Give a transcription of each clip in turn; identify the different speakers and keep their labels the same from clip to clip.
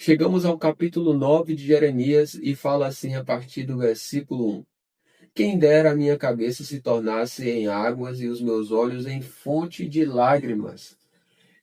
Speaker 1: Chegamos ao capítulo 9 de Jeremias e fala assim a partir do versículo 1. Quem dera a minha cabeça se tornasse em águas e os meus olhos em fonte de lágrimas.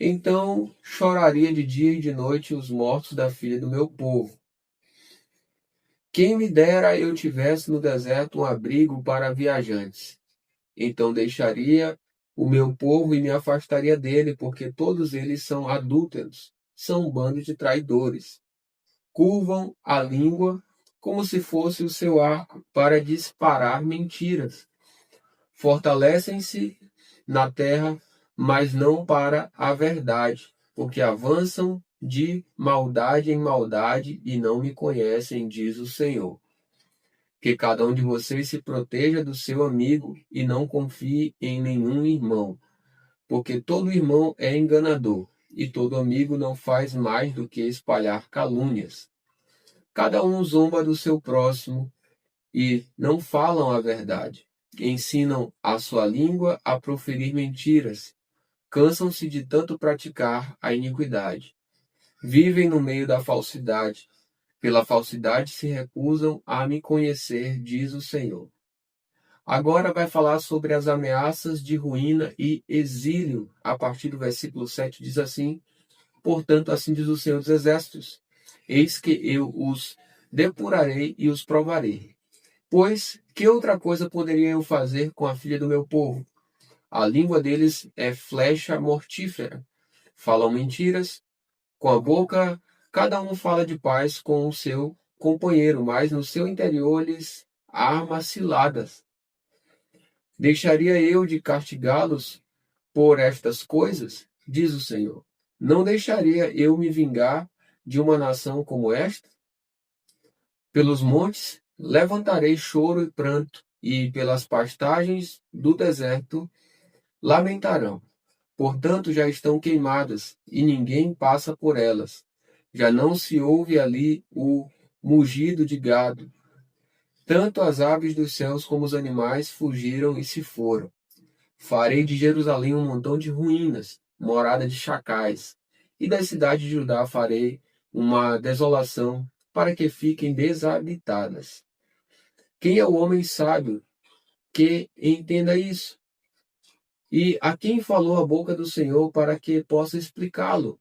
Speaker 1: Então choraria de dia e de noite os mortos da filha do meu povo. Quem me dera eu tivesse no deserto um abrigo para viajantes. Então deixaria o meu povo e me afastaria dele, porque todos eles são adúlteros, são um bando de traidores. Curvam a língua como se fosse o seu arco para disparar mentiras. Fortalecem-se na terra, mas não para a verdade, porque avançam de maldade em maldade e não me conhecem, diz o Senhor. Que cada um de vocês se proteja do seu amigo e não confie em nenhum irmão, porque todo irmão é enganador e todo amigo não faz mais do que espalhar calúnias. Cada um zomba do seu próximo e não falam a verdade. Ensinam a sua língua a proferir mentiras. Cansam-se de tanto praticar a iniquidade. Vivem no meio da falsidade. Pela falsidade se recusam a me conhecer, diz o Senhor. Agora vai falar sobre as ameaças de ruína e exílio. A partir do versículo 7 diz assim: Portanto, assim diz o Senhor dos Exércitos: Eis que eu os depurarei e os provarei. Pois que outra coisa poderia eu fazer com a filha do meu povo? A língua deles é flecha mortífera. Falam mentiras. Com a boca, cada um fala de paz com o seu companheiro, mas no seu interior lhes arma ciladas. Deixaria eu de castigá-los por estas coisas? Diz o Senhor. Não deixaria eu me vingar de uma nação como esta? Pelos montes levantarei choro e pranto, e pelas pastagens do deserto lamentarão. Portanto, já estão queimadas, e ninguém passa por elas. Já não se ouve ali o mugido de gado. Tanto as aves dos céus como os animais fugiram e se foram. Farei de Jerusalém um montão de ruínas, morada de chacais, e das cidades de Judá farei uma desolação, para que fiquem desabitadas. Quem é o homem sábio que entenda isso? E a quem falou a boca do Senhor para que possa explicá-lo?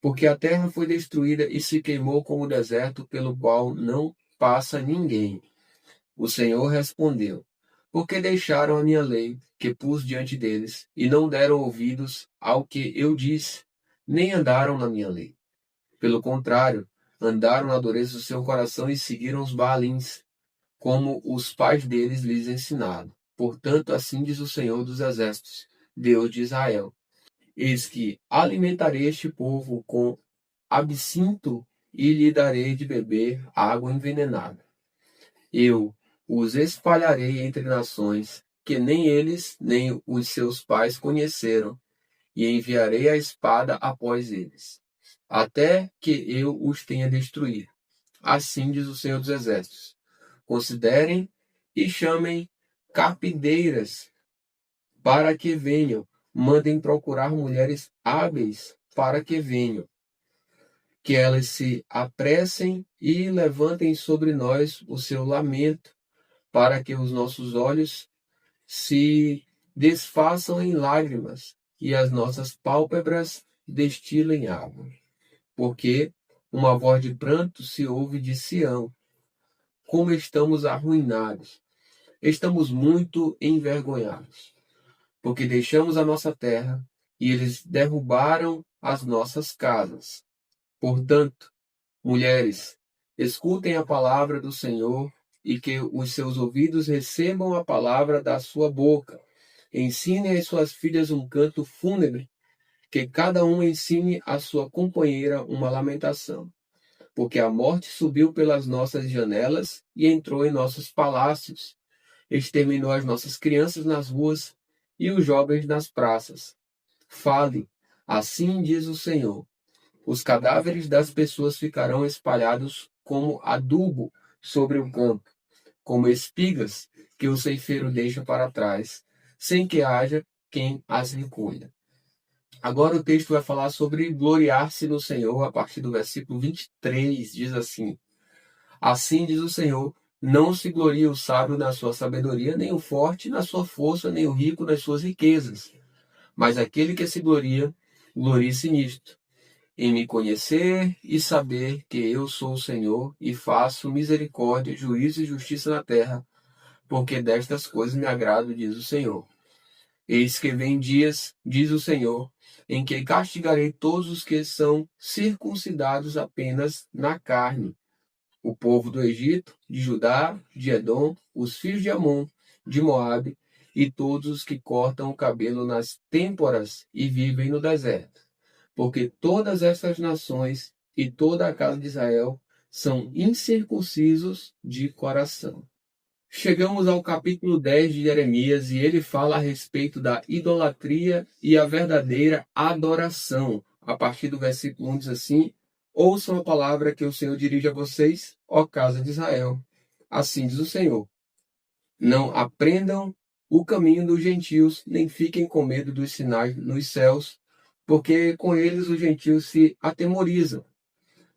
Speaker 1: Porque a terra foi destruída e se queimou como o deserto pelo qual não passa ninguém. O Senhor respondeu: Porque deixaram a minha lei, que pus diante deles, e não deram ouvidos ao que eu disse, nem andaram na minha lei. Pelo contrário, andaram na dureza do seu coração e seguiram os Baalins, como os pais deles lhes ensinaram. Portanto, assim diz o Senhor dos Exércitos, Deus de Israel: Eis que alimentarei este povo com absinto e lhe darei de beber água envenenada. Eu os espalharei entre nações que nem eles nem os seus pais conheceram, e enviarei a espada após eles, até que eu os tenha destruído. Assim diz o Senhor dos Exércitos. Considerem e chamem carpideiras para que venham. Mandem procurar mulheres hábeis para que venham. Que elas se apressem e levantem sobre nós o seu lamento, para que os nossos olhos se desfaçam em lágrimas e as nossas pálpebras destilem água. Porque uma voz de pranto se ouve de Sião. Como estamos arruinados! Estamos muito envergonhados, porque deixamos a nossa terra e eles derrubaram as nossas casas. Portanto, mulheres, escutem a palavra do Senhor e que os seus ouvidos recebam a palavra da sua boca. Ensinem às suas filhas um canto fúnebre, que cada uma ensine à sua companheira uma lamentação. Porque a morte subiu pelas nossas janelas e entrou em nossos palácios. Exterminou as nossas crianças nas ruas e os jovens nas praças. Fale, assim diz o Senhor. Os cadáveres das pessoas ficarão espalhados como adubo sobre o campo, como espigas que o ceifeiro deixa para trás, sem que haja quem as recolha. Agora o texto vai falar sobre gloriar-se no Senhor, a partir do versículo 23, diz assim: Assim diz o Senhor, não se glorie o sábio na sua sabedoria, nem o forte na sua força, nem o rico nas suas riquezas. Mas aquele que se gloria, glorie-se nisto, em me conhecer e saber que eu sou o Senhor e faço misericórdia, juízo e justiça na terra, porque destas coisas me agrado, diz o Senhor. Eis que vem dias, diz o Senhor, em que castigarei todos os que são circuncidados apenas na carne, o povo do Egito, de Judá, de Edom, os filhos de Amon, de Moabe, e todos os que cortam o cabelo nas têmporas e vivem no deserto. Porque todas essas nações e toda a casa de Israel são incircuncisos de coração. Chegamos ao capítulo 10 de Jeremias e ele fala a respeito da idolatria e a verdadeira adoração. A partir do versículo 1 diz assim: Ouçam a palavra que o Senhor dirige a vocês, ó casa de Israel. Assim diz o Senhor: Não aprendam o caminho dos gentios, nem fiquem com medo dos sinais nos céus, porque com eles os gentios se atemorizam.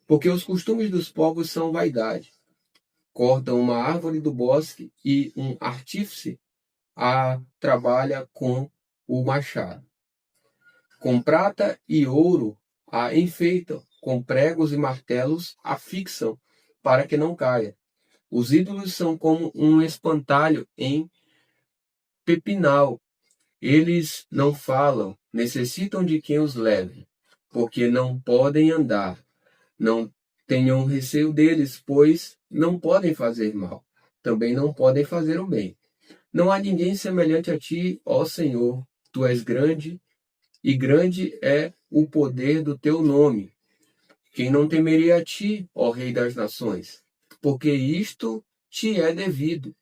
Speaker 1: Porque os costumes dos povos são vaidade. Cortam uma árvore do bosque e um artífice a trabalha com o machado. Com prata e ouro a enfeitam, com pregos e martelos a fixam para que não caia. Os ídolos são como um espantalho em pepinal. Eles não falam, necessitam de quem os leve, porque não podem andar. Não tenham receio deles, pois não podem fazer mal. Também não podem fazer o bem. Não há ninguém semelhante a ti, ó Senhor. Tu és grande, e grande é o poder do teu nome. Quem não temeria a ti, ó Rei das nações? Porque isto te é devido.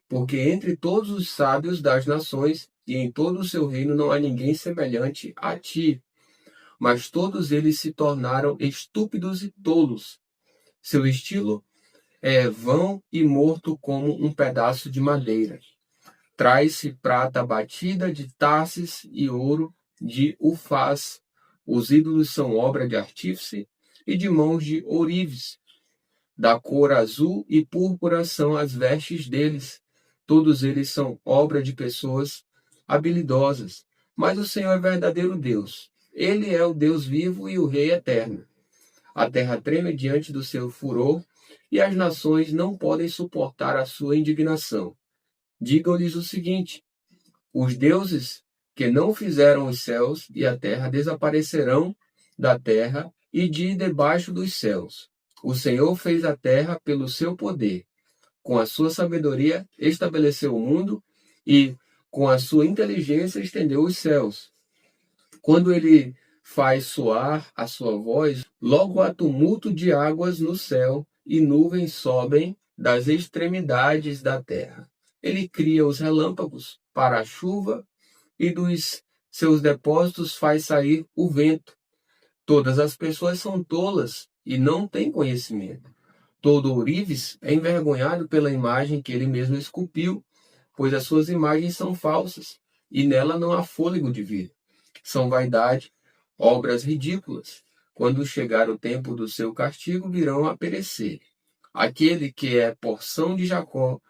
Speaker 1: Porque entre todos os sábios das nações e em todo o seu reino não há ninguém semelhante a ti. Mas todos eles se tornaram estúpidos e tolos. Seu estilo é vão e morto como um pedaço de madeira. Traz-se prata batida de Tarsis e ouro de Ufaz. Os ídolos são obra de artífice e de mãos de ourives. Da cor azul e púrpura são as vestes deles. Todos eles são obra de pessoas habilidosas. Mas o Senhor é verdadeiro Deus. Ele é o Deus vivo e o Rei eterno. A terra treme diante do seu furor e as nações não podem suportar a sua indignação. Digam-lhes o seguinte: os deuses que não fizeram os céus e a terra desaparecerão da terra e de debaixo dos céus. O Senhor fez a terra pelo seu poder. Com a sua sabedoria estabeleceu o mundo e com a sua inteligência estendeu os céus. Quando ele faz soar a sua voz, logo há tumulto de águas no céu e nuvens sobem das extremidades da terra. Ele cria os relâmpagos para a chuva e dos seus depósitos faz sair o vento. Todas as pessoas são tolas e não têm conhecimento. Todo ourives é envergonhado pela imagem que ele mesmo esculpiu, pois as suas imagens são falsas e nela não há fôlego de vida. São vaidade, obras ridículas. Quando chegar o tempo do seu castigo, virão a perecer. Aquele que é porção de Jacó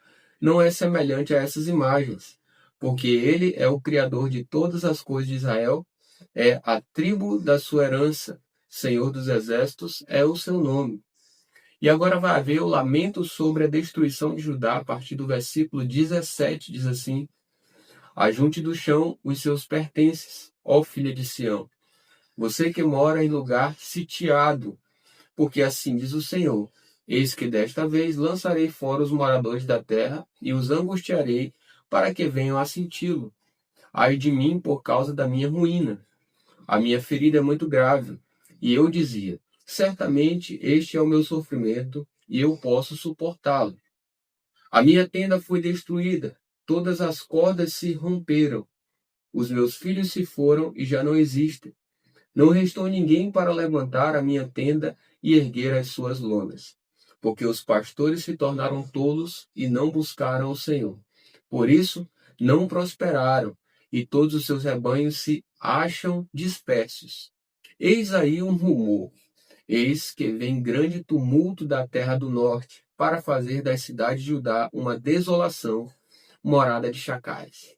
Speaker 1: não é semelhante a essas imagens, porque ele é o Criador de todas as coisas de Israel, é a tribo da sua herança, Senhor dos exércitos é o seu nome. E agora vai haver o lamento sobre a destruição de Judá, a partir do versículo 17, diz assim: Ajunte do chão os seus pertences, ó filha de Sião, você que mora em lugar sitiado, porque assim diz o Senhor: Eis que desta vez lançarei fora os moradores da terra e os angustiarei para que venham a senti-lo. Ai de mim por causa da minha ruína. A minha ferida é muito grave. E eu dizia: certamente este é o meu sofrimento e eu posso suportá-lo. A minha tenda foi destruída, todas as cordas se romperam. Os meus filhos se foram e já não existem. Não restou ninguém para levantar a minha tenda e erguer as suas lonas. Porque os pastores se tornaram tolos e não buscaram o Senhor. Por isso, não prosperaram, e todos os seus rebanhos se acham dispersos. Eis aí um rumor. Eis que vem grande tumulto da terra do norte, para fazer das cidades de Judá uma desolação, morada de chacais.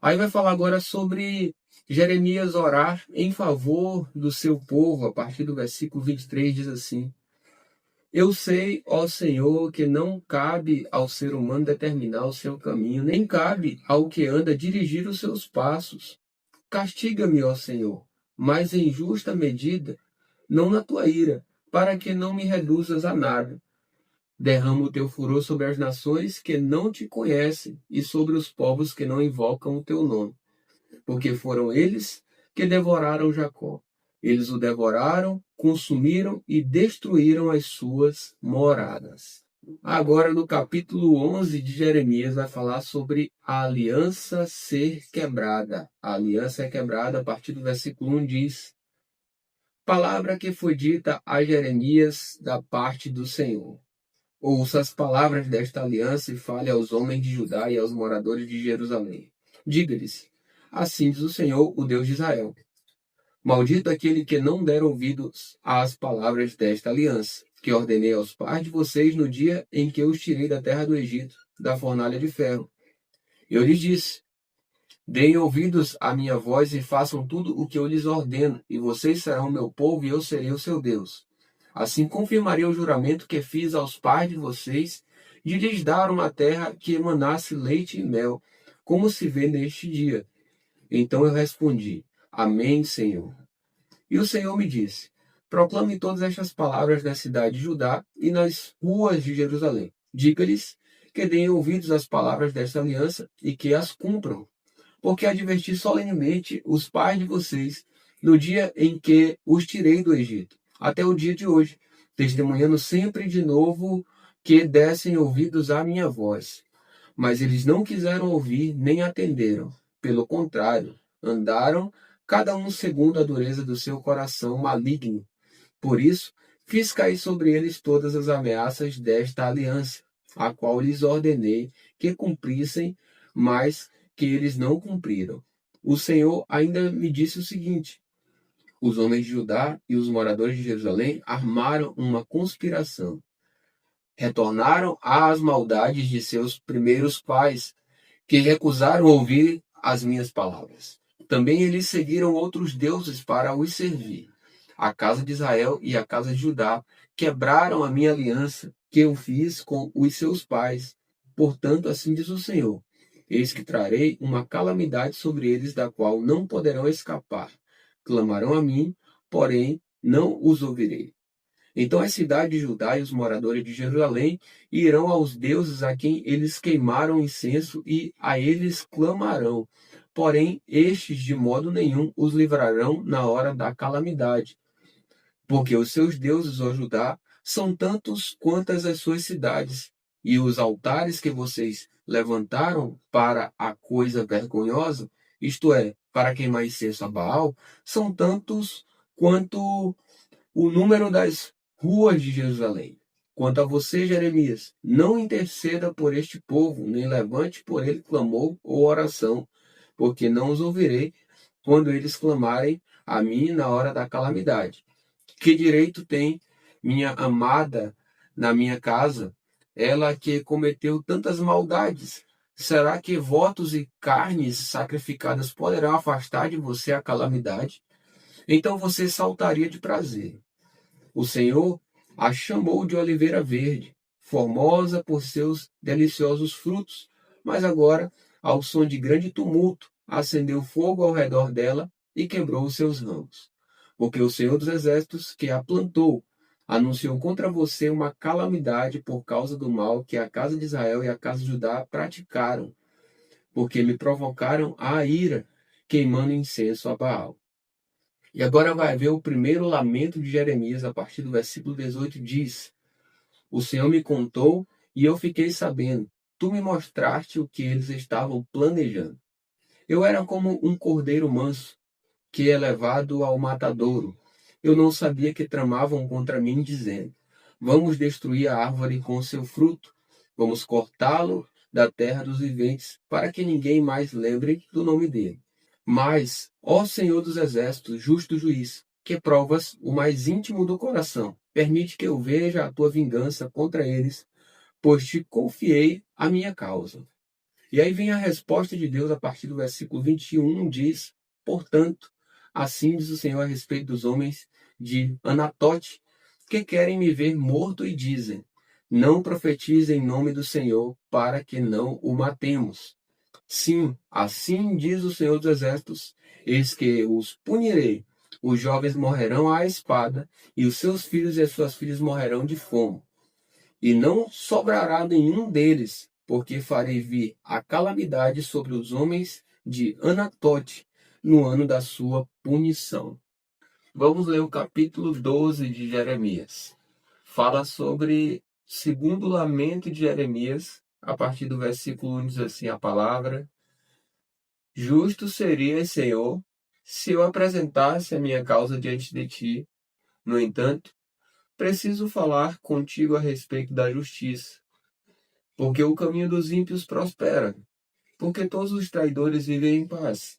Speaker 1: Aí vai falar agora sobre Jeremias orar em favor do seu povo, a partir do versículo 23, diz assim: Eu sei, ó Senhor, que não cabe ao ser humano determinar o seu caminho, nem cabe ao que anda dirigir os seus passos. Castiga-me, ó Senhor, mas em justa medida, não na tua ira, para que não me reduzas a nada. Derrama o teu furor sobre as nações que não te conhecem e sobre os povos que não invocam o teu nome, porque foram eles que devoraram Jacó. Eles o devoraram, consumiram e destruíram as suas moradas. Agora, no capítulo 11 de Jeremias, vai falar sobre a aliança ser quebrada. A aliança é quebrada, a partir do versículo 1 diz: Palavra que foi dita a Jeremias da parte do Senhor. Ouça as palavras desta aliança e fale aos homens de Judá e aos moradores de Jerusalém. Diga-lhes: Assim diz o Senhor, o Deus de Israel. Maldito aquele que não der ouvidos às palavras desta aliança, que ordenei aos pais de vocês no dia em que eu os tirei da terra do Egito, da fornalha de ferro. Eu lhes disse: Deem ouvidos à minha voz e façam tudo o que eu lhes ordeno, e vocês serão meu povo e eu serei o seu Deus. Assim confirmarei o juramento que fiz aos pais de vocês de lhes dar uma terra que emanasse leite e mel, como se vê neste dia. Então eu respondi: Amém, Senhor. E o Senhor me disse: Proclame todas estas palavras na cidade de Judá e nas ruas de Jerusalém. Diga-lhes que deem ouvidos às palavras desta aliança e que as cumpram, porque adverti solenemente os pais de vocês no dia em que os tirei do Egito, até o dia de hoje, testemunhando sempre de novo que dessem ouvidos à minha voz. Mas eles não quiseram ouvir nem atenderam. Pelo contrário, andaram cada um segundo a dureza do seu coração maligno. Por isso, fiz cair sobre eles todas as ameaças desta aliança, a qual lhes ordenei que cumprissem, mas que eles não cumpriram. O Senhor ainda me disse o seguinte: os homens de Judá e os moradores de Jerusalém armaram uma conspiração. Retornaram às maldades de seus primeiros pais, que recusaram ouvir as minhas palavras. Também eles seguiram outros deuses para os servir. A casa de Israel e a casa de Judá quebraram a minha aliança que eu fiz com os seus pais. Portanto, assim diz o Senhor: Eis que trarei uma calamidade sobre eles, da qual não poderão escapar. Clamarão a mim, porém não os ouvirei. Então as cidades de Judá e os moradores de Jerusalém irão aos deuses a quem eles queimaram incenso e a eles clamarão. Porém, estes de modo nenhum os livrarão na hora da calamidade, porque os seus deuses, ó Judá, são tantos quantas as suas cidades, e os altares que vocês levantaram para a coisa vergonhosa, isto é, para queimar incenso a Baal, são tantos quanto o número das ruas de Jerusalém. Quanto a você, Jeremias, não interceda por este povo, nem levante por ele clamor ou oração, porque não os ouvirei quando eles clamarem a mim na hora da calamidade. Que direito tem minha amada na minha casa, ela que cometeu tantas maldades? Será que votos e carnes sacrificadas poderão afastar de você a calamidade? Então você saltaria de prazer. O Senhor a chamou de oliveira verde, formosa por seus deliciosos frutos, mas agora, ao som de grande tumulto, acendeu fogo ao redor dela e quebrou os seus ramos. Porque o Senhor dos Exércitos, que a plantou, anunciou contra você uma calamidade por causa do mal que a casa de Israel e a casa de Judá praticaram, porque me provocaram a ira, queimando incenso a Baal. E agora vai ver o primeiro lamento de Jeremias, a partir do versículo 18, diz: O Senhor me contou e eu fiquei sabendo. Tu me mostraste o que eles estavam planejando. Eu era como um cordeiro manso, que é levado ao matadouro. Eu não sabia que tramavam contra mim, dizendo: Vamos destruir a árvore com seu fruto, vamos cortá-lo da terra dos viventes, para que ninguém mais lembre do nome dele. Mas, ó Senhor dos Exércitos, justo juiz, que provas o mais íntimo do coração, permite que eu veja a tua vingança contra eles, pois te confiei a minha causa. E aí vem a resposta de Deus a partir do versículo 21, diz: portanto, assim diz o Senhor a respeito dos homens de Anatote, que querem me ver morto e dizem: não profetize em nome do Senhor, para que não o matemos. Sim, assim diz o Senhor dos Exércitos: eis que os punirei. Os jovens morrerão à espada, e os seus filhos e as suas filhas morrerão de fome. E não sobrará nenhum deles, porque farei vir a calamidade sobre os homens de Anatote no ano da sua punição. Vamos ler o capítulo 12 de Jeremias. Fala sobre segundo lamento de Jeremias, a partir do versículo 1 diz assim a palavra: justo seria, Senhor, se eu apresentasse a minha causa diante de ti. No entanto, preciso falar contigo a respeito da justiça, porque o caminho dos ímpios prospera, porque todos os traidores vivem em paz.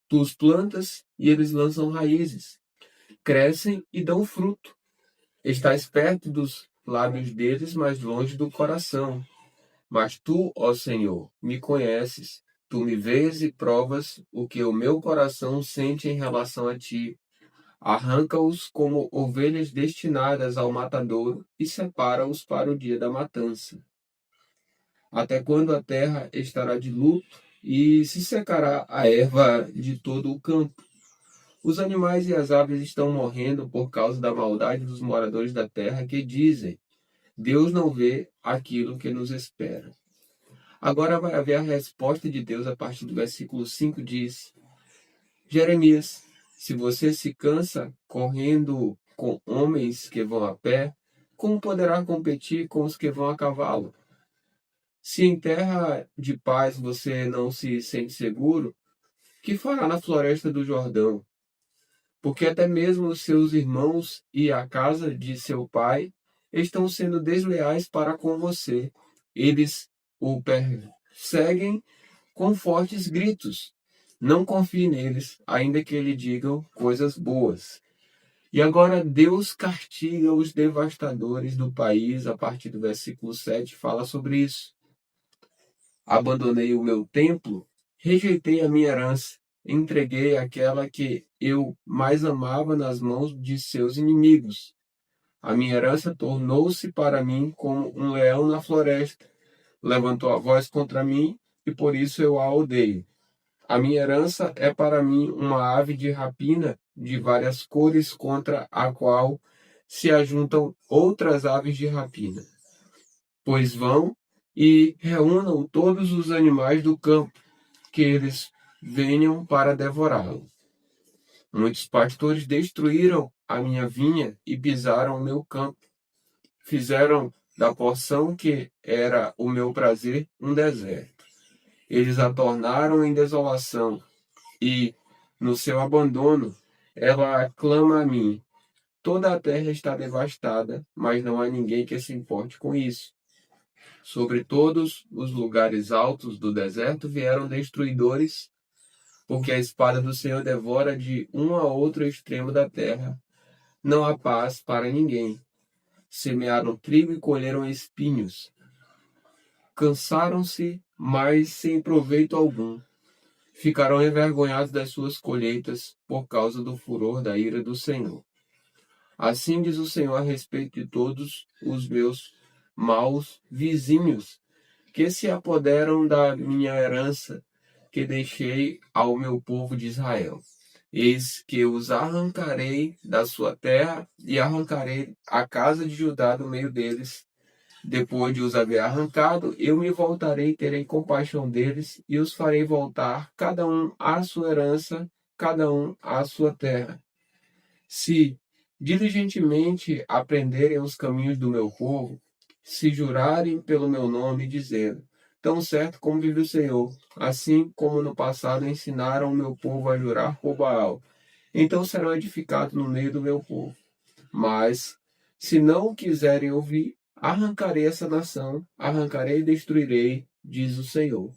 Speaker 1: Tu os plantas e eles lançam raízes, crescem e dão fruto. Estás perto dos lábios deles, mas longe do coração. Mas tu, ó Senhor, me conheces, tu me vês e provas o que o meu coração sente em relação a ti. Arranca-os como ovelhas destinadas ao matadouro e separa-os para o dia da matança. Até quando a terra estará de luto e se secará a erva de todo o campo? Os animais e as aves estão morrendo por causa da maldade dos moradores da terra que dizem: Deus não vê aquilo que nos espera. Agora vai haver a resposta de Deus a partir do versículo 5 diz: Jeremias, se você se cansa correndo com homens que vão a pé, como poderá competir com os que vão a cavalo? Se em terra de paz você não se sente seguro, que fará na floresta do Jordão? Porque até mesmo os seus irmãos e a casa de seu pai estão sendo desleais para com você. Eles o perseguem com fortes gritos. Não confie neles, ainda que lhe digam coisas boas. E agora Deus castiga os devastadores do país, a partir do versículo 7 fala sobre isso. Abandonei o meu templo, rejeitei a minha herança, entreguei aquela que eu mais amava nas mãos de seus inimigos. A minha herança tornou-se para mim como um leão na floresta. Levantou a voz contra mim e por isso eu a odeio. A minha herança é para mim uma ave de rapina de várias cores contra a qual se ajuntam outras aves de rapina. Pois vão e reúnam todos os animais do campo, que eles venham para devorá-lo. Muitos pastores destruíram a minha vinha e pisaram o meu campo. Fizeram da porção que era o meu prazer um deserto. Eles a tornaram em desolação e, no seu abandono, ela clama a mim. Toda a terra está devastada, mas não há ninguém que se importe com isso. Sobre todos os lugares altos do deserto vieram destruidores, porque a espada do Senhor devora de um a outro extremo da terra. Não há paz para ninguém. Semearam trigo e colheram espinhos. Cansaram-se, mas sem proveito algum. Ficarão envergonhados das suas colheitas por causa do furor da ira do Senhor. Assim diz o Senhor a respeito de todos os meus maus vizinhos, que se apoderam da minha herança, que deixei ao meu povo de Israel. Eis que os arrancarei da sua terra e arrancarei a casa de Judá do meio deles. Depois de os haver arrancado, eu me voltarei e terei compaixão deles e os farei voltar, cada um à sua herança, cada um à sua terra. Se diligentemente aprenderem os caminhos do meu povo, se jurarem pelo meu nome, dizendo: tão certo como vive o Senhor, assim como no passado ensinaram o meu povo a jurar por Baal, então serão edificados no meio do meu povo. Mas, se não quiserem ouvir, arrancarei essa nação, arrancarei e destruirei, diz o Senhor.